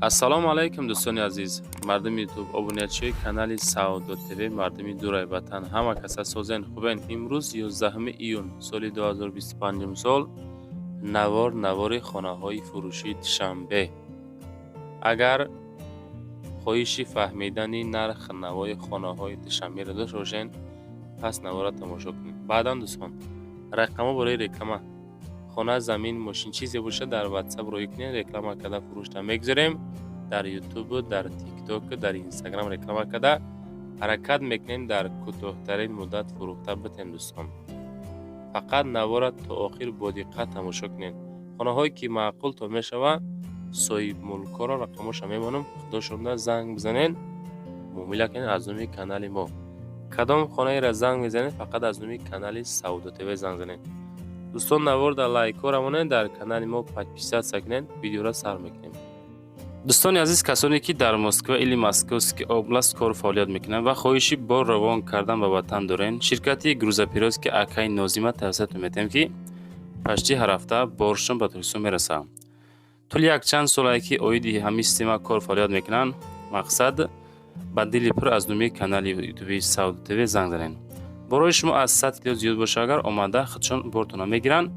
ассалому алайкум дӯстони азиз, мардуми ютуб, обунячиҳои канали Саудо ТВ, мардуми дурай ватан, ҳама каса созен хубен. Имрӯз 11 июн соли 2025 сол, навори хонаҳои фурӯшии Душанбе. Агар хоҳиши фаҳмидани нарх навои хонаҳои Душанберо дошта бошен, пас навора тамошо кунед. Баъдан дӯстон, рақамҳо барои реклама, хона, замин, мошин чизе боша дар WhatsApp рӯй кунед, реклама карда фурӯшта мегузорем. Дар YouTube, дар TikTok, дар Instagram реклама карда ҳаракат мекунем дар кӯтоҳтарин муддат фурӯхта битем дӯстон. Фақат навора то охир бо диққат тамошо кунед. Хонаҳое ки маъқул то мешава, соҳибмулкоро рақамоша мемонам, худошонда занг бизанен, муомила кунед аз номи канали мо. Кадом хонаеро занг мезанед, фақат аз номи канали Саудо ТВ занг занед. дӯстон, наворда лайкҳо равонед, дар канали мо подписатсия кунед, видеоро сар мекунем. дӯстони азиз, касоне ки дар Москва или Московский област кор фаъолият мекунанд ва хоҳиши бор равон кардан ба ватан дорен, ширкати грузоперевозки Акаи Нозима тавсиятон метем ки пашти ҳар ҳафта боршон ба Туркистон мерасад. тӯли якчанд солае ки оиди ҳамин система кор фаъолият мекунанд, мақсад ба дили пур аз номи канали ютуби Саудо ТВ занг занед. борои шумо аз 100 кило зиёд боша, агар омада худшон бортона мегиранд,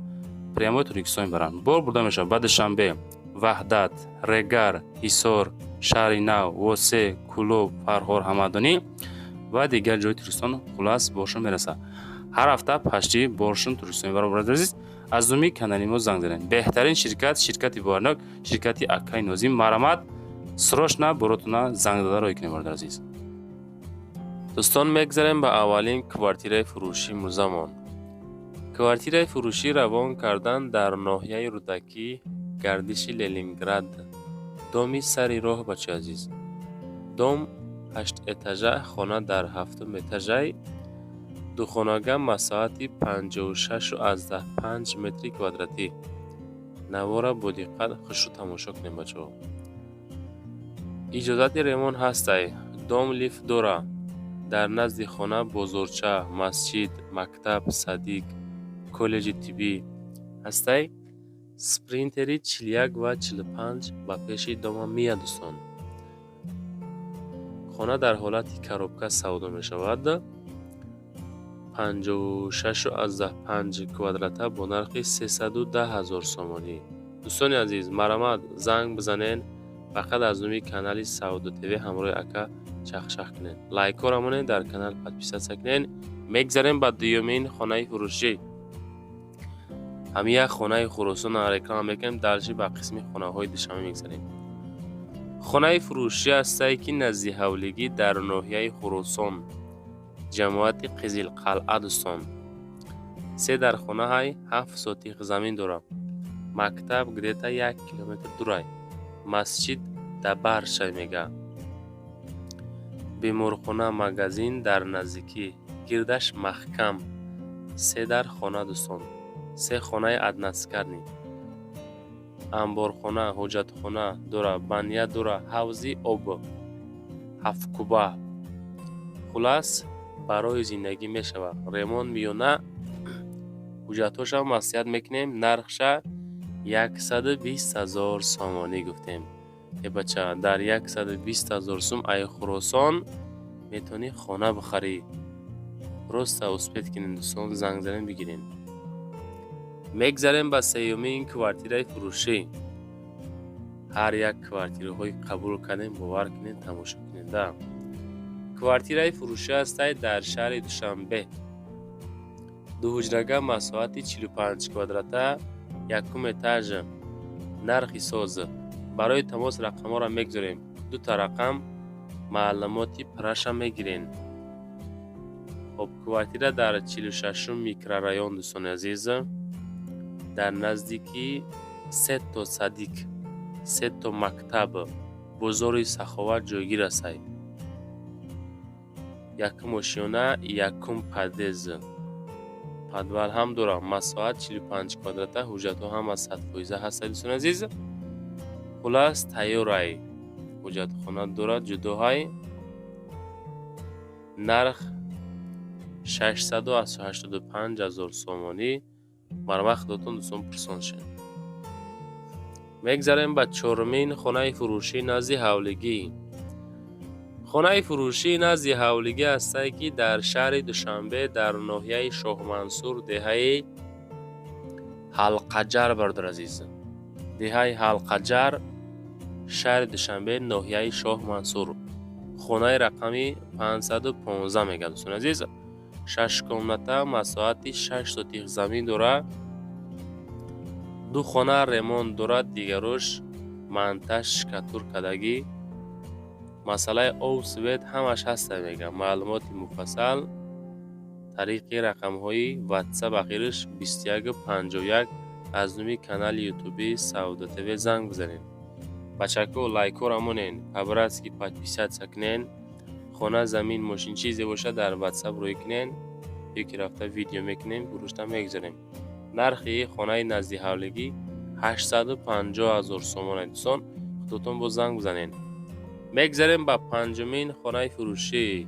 прямои Туркистон баранд. бор бурда мешавад ба Душанбе, Ваҳдат, Регар, Ҳисор, Шаҳри Нав, Восе, Кӯлоб, Фарҳор, Ҳамадонӣ ва дигар ҷойи Туркистон хулас боршон мерасад. ҳар ҳафта пашти боршон Туркистон баробар азиз, аз номи канали мо занг занед. беҳтарин ширкат, ширкати боварнок, ширкати Акаи Нозим. Марамат, срочна боротона занг дада рой кунед бародар азиз. дӯстон, мегзарем ба аввалин квартираи фурӯши музамон. квартираи фурӯшӣ равон кардан дар ноҳияи Рудакӣ, гардиши Ленинград. доми сари роҳ бачаи азиз. дом 8 этажа, хона дар 7 этажаи, духонага масоҳати 56,5 метри квадратӣ. навора бо диққат хушрӯ тамошо кунем бачаҳо. иҷозати ремонт ҳастай. дом лифт дора. дар назди хона бозорча, масҷид, мактаб, садик, коллеҷи тиббӣ ҳастай. спринтери 41 ва 45 ба пеши дома мия дӯстон. хона дар ҳолати коробка савдо мешавад. 56,5 квадрата бо нархи 310 000 сомонӣ. дӯстони азиз, марамат, занг бизанен, фақат аз номи канали Саудо ТВ ҳамроҳи ака чахшах кунед. лайкҳо равонед, дар канал подписатсия кунед. мегзарем ба дуюмин хонаи фурӯшӣ. ҳамин як хонаи хуросона реклама мекунем, дальши ба қисми хонаҳои Душанбе мегзарем. хонаи фурӯшӣ ҳастае ки назди ҳавлигӣ дар ноҳияи Хуросон, ҷамоати Қизилқалъа дӯстон. 3 дар хонаҳай 7 сотих замин дорад. мактаб грета 1 километр дурай. масҷид Дабаршай мега. беморхона, магазин дар наздикӣ, гирдаш маҳкам. 3 дар хона дӯстон. 3 хонаи аднаскарнӣ. амборхона, ҳоҷатхона дора, баня дора, ҳавзи об, ҳафткуба. хулас барои зиндагӣ мешавад. ремонт миёна, ҳуҷҷатҳоша маслиҳат мекунем. нархша 120 000 сомонӣ гуфтем. бача, дар 120 000 сум ай Хуросон метавонӣ хона бихарӣ. роста успед кунед дӯстон, занг занед бигирен. мегзарем ба сеюмин квартираи фурӯшӣ. ҳар як квартираҳои қабул кардем, бовар кунед, тамошо кунед. квартираи фурӯшӣ ҳастай дар шаҳри Душанбе. дуҳуҷрага масоҳати 45 квадрата, 1 этаж. нархи соз. барои тамос рақамҳоро мегзорем. 2 рақам маълумоти праша мегирен. хоб, квартира дар 46 микрорайон дӯстони азиз, дар наздики 3 садик, 3 мактаб, бозори Саховат ҷойгир ҳастай. 1 ошёна, 1 падез. падвал ҳам дора. масоҳат 45 квадрата, ҳуҷҷатҳо ҳам аз 100% ҳастай дӯстони азиз. хулас тайёрай. ҳуҷҷатхона дорад ҷудоҳай. нарх 685 000 сомонӣ. марвақт дотон дӯстон пурсон шед. میگذاریم به چهارمین خانه فروشی نزد حولگی. خانه فروشی نزد حولگی است که در شهر دوشنبه در ناحیه شاه منصور دهه حلقجر برادر عزیز. دهه حلقجر شهر دوشنبه ناحیه شاه منصور. خانه رقمی 515 میگه دوستان عزیز. 6 کمنته مساحت 6 سوتیق زمین داره. دو خانه ریمون دارد، دیگروش منتش کتور کدگی. مسئله او سوید همش هسته میگه. معلومات مفصل طریق رقم های واتساپ اخیرش 2151 از نومی کانال یوتیوبی سعودت تیوی زنگ بزنین. بچکو لایکو رامونین، خبر است که پادپیسات سکنین. خانه زمین ماشین چیزی باشه در واتساپ روی کنین، یکی رفته ویدیو میکنیم گروشتا میگذاریم. نرخی خانه نزدی حولگی 850,000 سومان دوستان. خودتون با زنگ بزنین. میگذاریم با پنجمین خانه فروشی.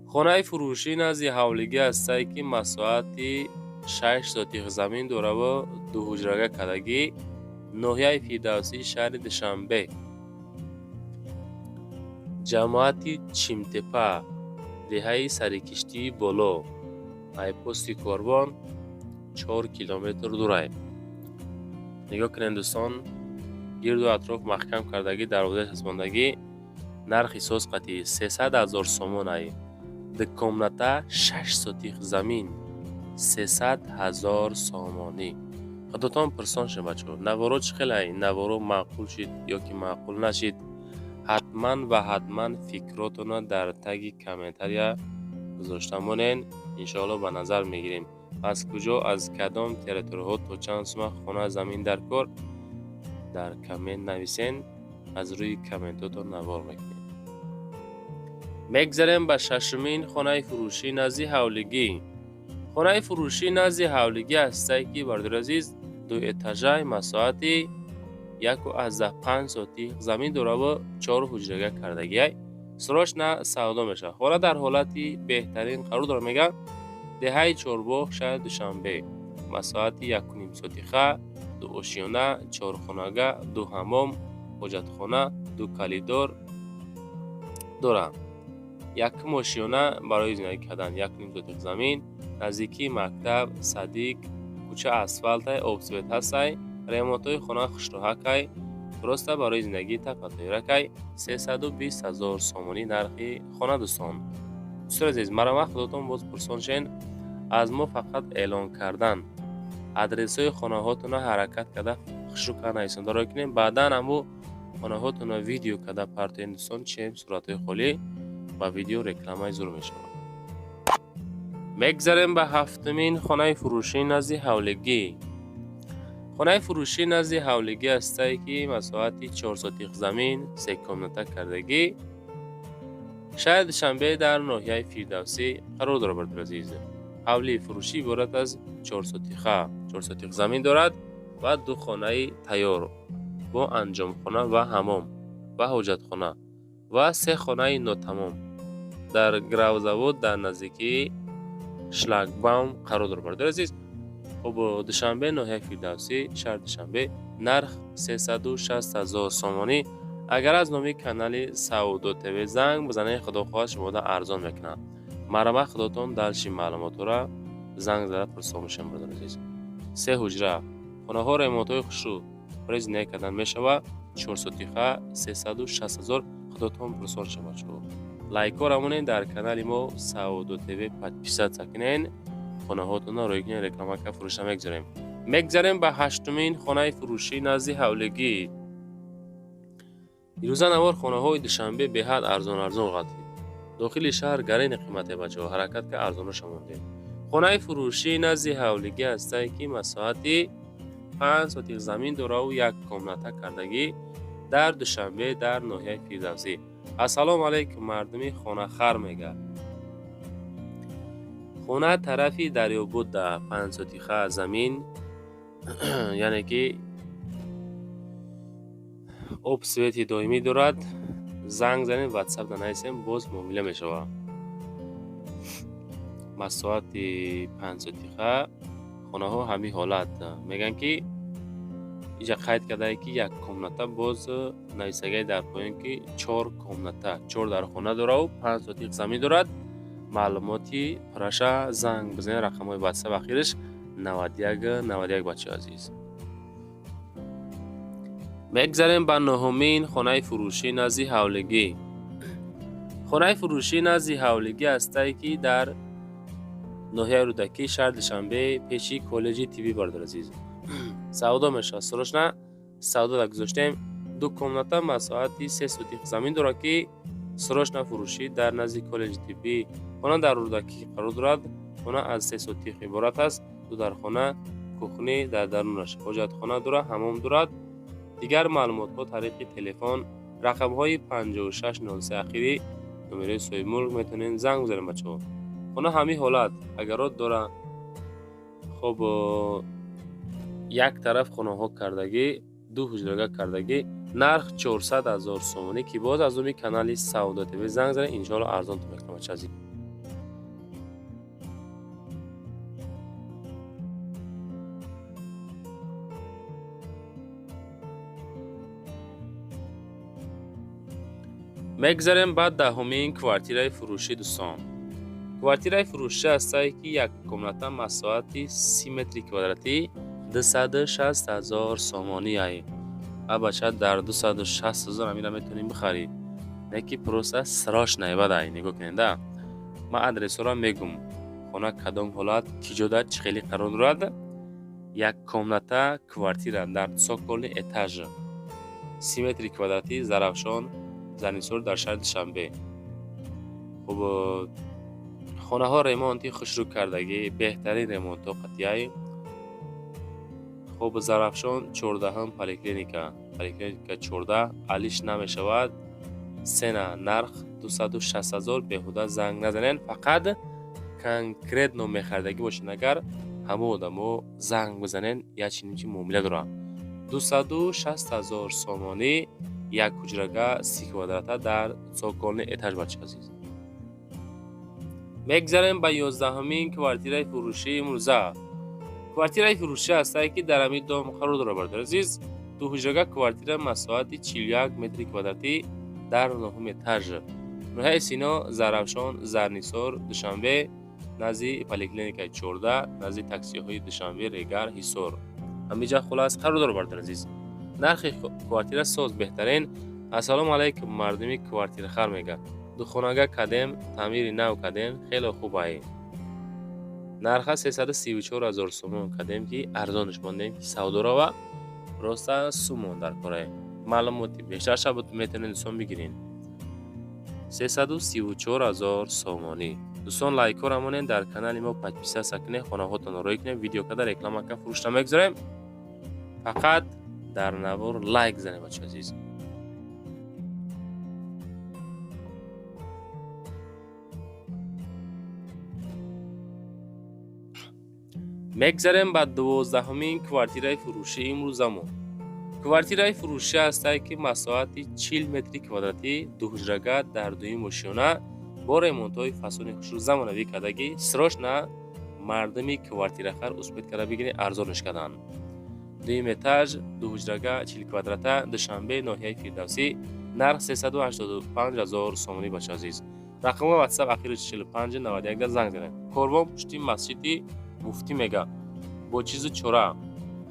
خانه فروشی نزدی حولگی است که مساحتی 6 سوتیق زمین داره و 2 حجره کدگی. ناحیه فردوسی شهر دوشنبه. جماعتی چیمتپه دهه سرکشتی بالا. ای پستی کاروان 4 کیلومتر دوره. نگاه کنین دوستان، گرد و اطراف محکم کردگی، دروازه چسباندگی. نرخ سوز قطعی 300,000 سومون ای. دکمنته 6 سوتیق زمین 300,000 سومانی. خودتان پرسان شد بچه ها، نوارو چه خیلی ای؟ نوارو معقول شید یا که معقول نشید؟ حتما فکراتون در تگ کامنتاریا گذاشته مونین. انشاءالله به نظر میگیریم از کجا، از کدام تریتوری تا چند سوم خانه زمین در کار در کامنت نویسین. از روی کامنتاتون نوار میکنیم. میگذاریم به ششمین خانه فروشی نزدی حولگی. خانه فروشی نزدی حولگی است که برادر عزیز 2 اتاژه مساحتی 1.5 سوتیق زمین داره و 4 حجره کردگی. سراش نه سودا میشه. خانه در حالتی بهترین قرار داره میگه. دهه چهارباغ شهر دوشنبه. مساحتی 1.5 سوتیقه، 2 آشیانه، 4 خانگاه، 2 حمام، حاجتخانه، 2 کلیدار داره. 1 آشیانه برای زندگی کردن، 1.5 سوتیق زمین، نزدیکی مکتب، صدیق، کوچه اسفالت آبسویت هست. ریمونتای خانه خوشروحک درسته برای زندگی تپتایرک. 320,000 سومانی نرخی خانه دوستان. دوستان عزیز، مرا خودتون باز پرسان شین. از ما فقط اعلان کردن ادرس های خانه هاتون حرکت کرده خوشرو کنه ایسان داره کنیم. بعدا همو خانه هاتون ویدیو کرده پرتین دوستان چیم صورت های خالی و ویدیو رکلامای زور میشه. میگذاریم به هفتمین خانه فروشی نزدی حولگی. خانه فروشی نزدی حولگی است که مساحتی 4 سوتیق زمین 3 کمنته کردگی. شهر دوشنبه در ناحیه فردوسی قرار داره برادر عزیز. حولی فروشی عبارت از 4 سوتیق زمین دارد و 2 خانه تیار با انجام خانه و حمام و حاجت خانه و 3 خانه ناتمام در گروزاود در نزدیکی شلاگباوم قرار داره برادر عزیز. و دوشنبه ناحیه فردوسی شهر دوشنبه. نرخ 360,000 سومانی. اگر از نامی کانال سعودت تیوی زنگ بزنید خدا خواهد شما دا ارزان میکنه. مرا خودتون دلشی معلومات را زنگ زده پرسان میشم برادر عزیز. 3 حجره خانه ها ریمونتای خوشرو برای زندگی کردن میشوه. 4 سوتیقه 360,000. خودتون پرسان شما چو لایک ها رامونین در کانال ما سعودت تیوی پادپیسات سکنین. خانه هاتون روی کنین رکلام که فروش میگذاریم به هشتمین خانه فروشی نزدی حولگی. روزا نوار خانه های دوشنبه به حد ارزان قطعی داخل شهر گرین قیمته بچه ها حرکت که ارزان شمونده. خانه فروشی نزدی حولگی است که مساحتی 5 سوتیق زمین داره و 1 کمنته کردگی در دوشنبه در ناحیه فردوسی. السلام علیکم مردمی خانه خر میگه. خانه طرفی دریا بود در 5 سوتیقه زمین یعنی که آب سویتی دائمی دارد. زنگ زنین واتساپ دانایسیم باز معامله میشوه. مساحت 5 سوتیقه خانه ها همین حالت میگن که اینجا قید کرده که یک کامناته باز نویسگی در پایین که 4 کامناته 4 در خانه داره و 5 سوتیق زمین دارد. معلوماتی پرشه زنگ بزنید. رقم های واتساپ اخیرش 91 بچه عزیز. میگذاریم به نهمین خانه فروشی نزدیک حولگی. خانه فروشی نزدیک حولگی است که در ناحیه رودکی شهر دوشنبه پیشی کالج تیوی بردار عزیز. سودا میشه سروش نه سودا را گذاشتیم. 2 کامناته مساحت 3 سوتیق زمین داره که سروش نه فروشی در نزدیک کالج تیوی. خانه در رودکی قرار دارد. خانه از 3 سوتیق عبارت است. 2 در خانه کخنه در درونش حاجتخانه دارد، حمام دارد. دیگر معلومات با طریق تلفن رقم های 5603 اخیری نمره صاحب ملک میتونین زنگ بزنید بچه‌ها. خانه همین حالت اگرات داره. خب یک طرف خانه ها کردگی 2 حجرگاه کردگی نرخ 400,000 سومانی که باز از اون کانال سودا تیوی زنگ زنید ان شاء الله ارزان تو میکنم بچه‌ها. میگذاریم بعد دهمین کوارتیرای فروشی دوستان. کوارتیرای فروشی است که یک کامناته مساحت 30 متر کوادراتی 260,000 سومانی است. بچه در 260,000 امیره میتونیم بخرید. یکی پروسه سراش نیباد ای نگاه کنید. ما ادرس را میگم. خانه کدام حالت کی جدا چه خیلی قرار دارد. یک کامناته کوارتیر در سوکل اتاژ 30 متر کوادراتی زرافشان زنیسور در شهر دوشنبه. خب خانه ها ریمونتی خوشرو کردگی بهترین ریمونت قطعی. خب زرافشان 14 هم پلیکلینیکا 14 علیش نمیشود. سنه نرخ 260,000 بهوده زنگ نزنین. فقط کنکرت نام میخردگی باشین. اگر همه آدمو زنگ بزنین یا چنین معامله دارن. 260,000 سومانی یک حجرگاه 30 کوادراته در سوکل اتاژ بچه عزیز. میگذاریم به 11مین کوارتیرای فروشی امروزه. کوارتیرای فروشی است که در امید دوم قرار داره بردار عزیز. 2 حجرگاه کوارتیر مساحت 41 متر کوادراتی در نهم اتاژ ناحیه سینا زرافشان زرنیسور دوشنبه نزدیک پلیکلینیک 14 نزدیک تاکسی های دوشنبه ریگر هیسور همینجا خلاص قرار داره بردار عزیز. نرخ کوارتیر ساز بهترین. السلام علیکم مردمی کوارتیر خر میگه. 2 خانگاه کدم تعمیر نو کدم خیلی خوب است. نرخ 334,000 سوم کدم که ارزانش ماندیم که سودا را و راستا سومون در کاره. معلوماتی بیشتر شب میتونین دوستان بگیرین. 334,000 سومانی. دوستان لایک ها رمونین در کانال ما پچ سکنه خانه هاتون رو کنه ویدیو کده رکلام که فروش نمیگذاریم. فقط در نوار لایک زنه بچه عزیز. میگذاریم به 12مین کوارتیرای فروشی امروزمون. کوارتیرای فروشی است که مساحت 40 متر کوادراتی 2 حجرگاه در دوی ماشینه با ریمونت‌های فسون خوشرو زمانوی کردگی سراش نه مردمی کوارتیر خر اسپیت کرده بگیرین ارزانش کردن. دویم اتاژ 2 حجرگاه 40 کوادراته دوشنبه ناحیه فردوسی نرخ 385,000 سومانی بچه عزیز. رقم واتساپ اخیر 45 91 در زنگ زنید. کاروان پشتی مسجدی مفتی میگه با چیز چورا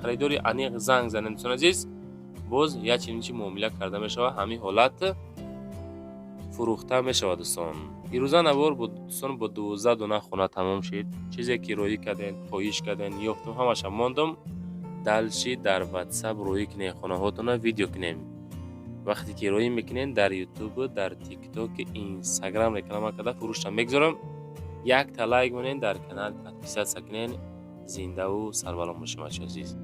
خریداری انیق زنگ زنید دوستان عزیز. باز یا چنین معامله کرده میشه همین حالت فروخته میشه دوستان. روزا نوار بود دوستان با 12 دونه خونه تمام شد. چیزی که روی کردن خواهش کردن یافتم همش ماندم. دلشی در واتساپ روی کنین خانه هاتون ویدیو کنین. وقتی که روی میکنین در یوتیوب در تیک تاک اینستاگرام رکلام کرده فروش میگذارم. یک تا لایک کنین در کانال پادکست سکنین. زنده و سربلند باشید عزیز.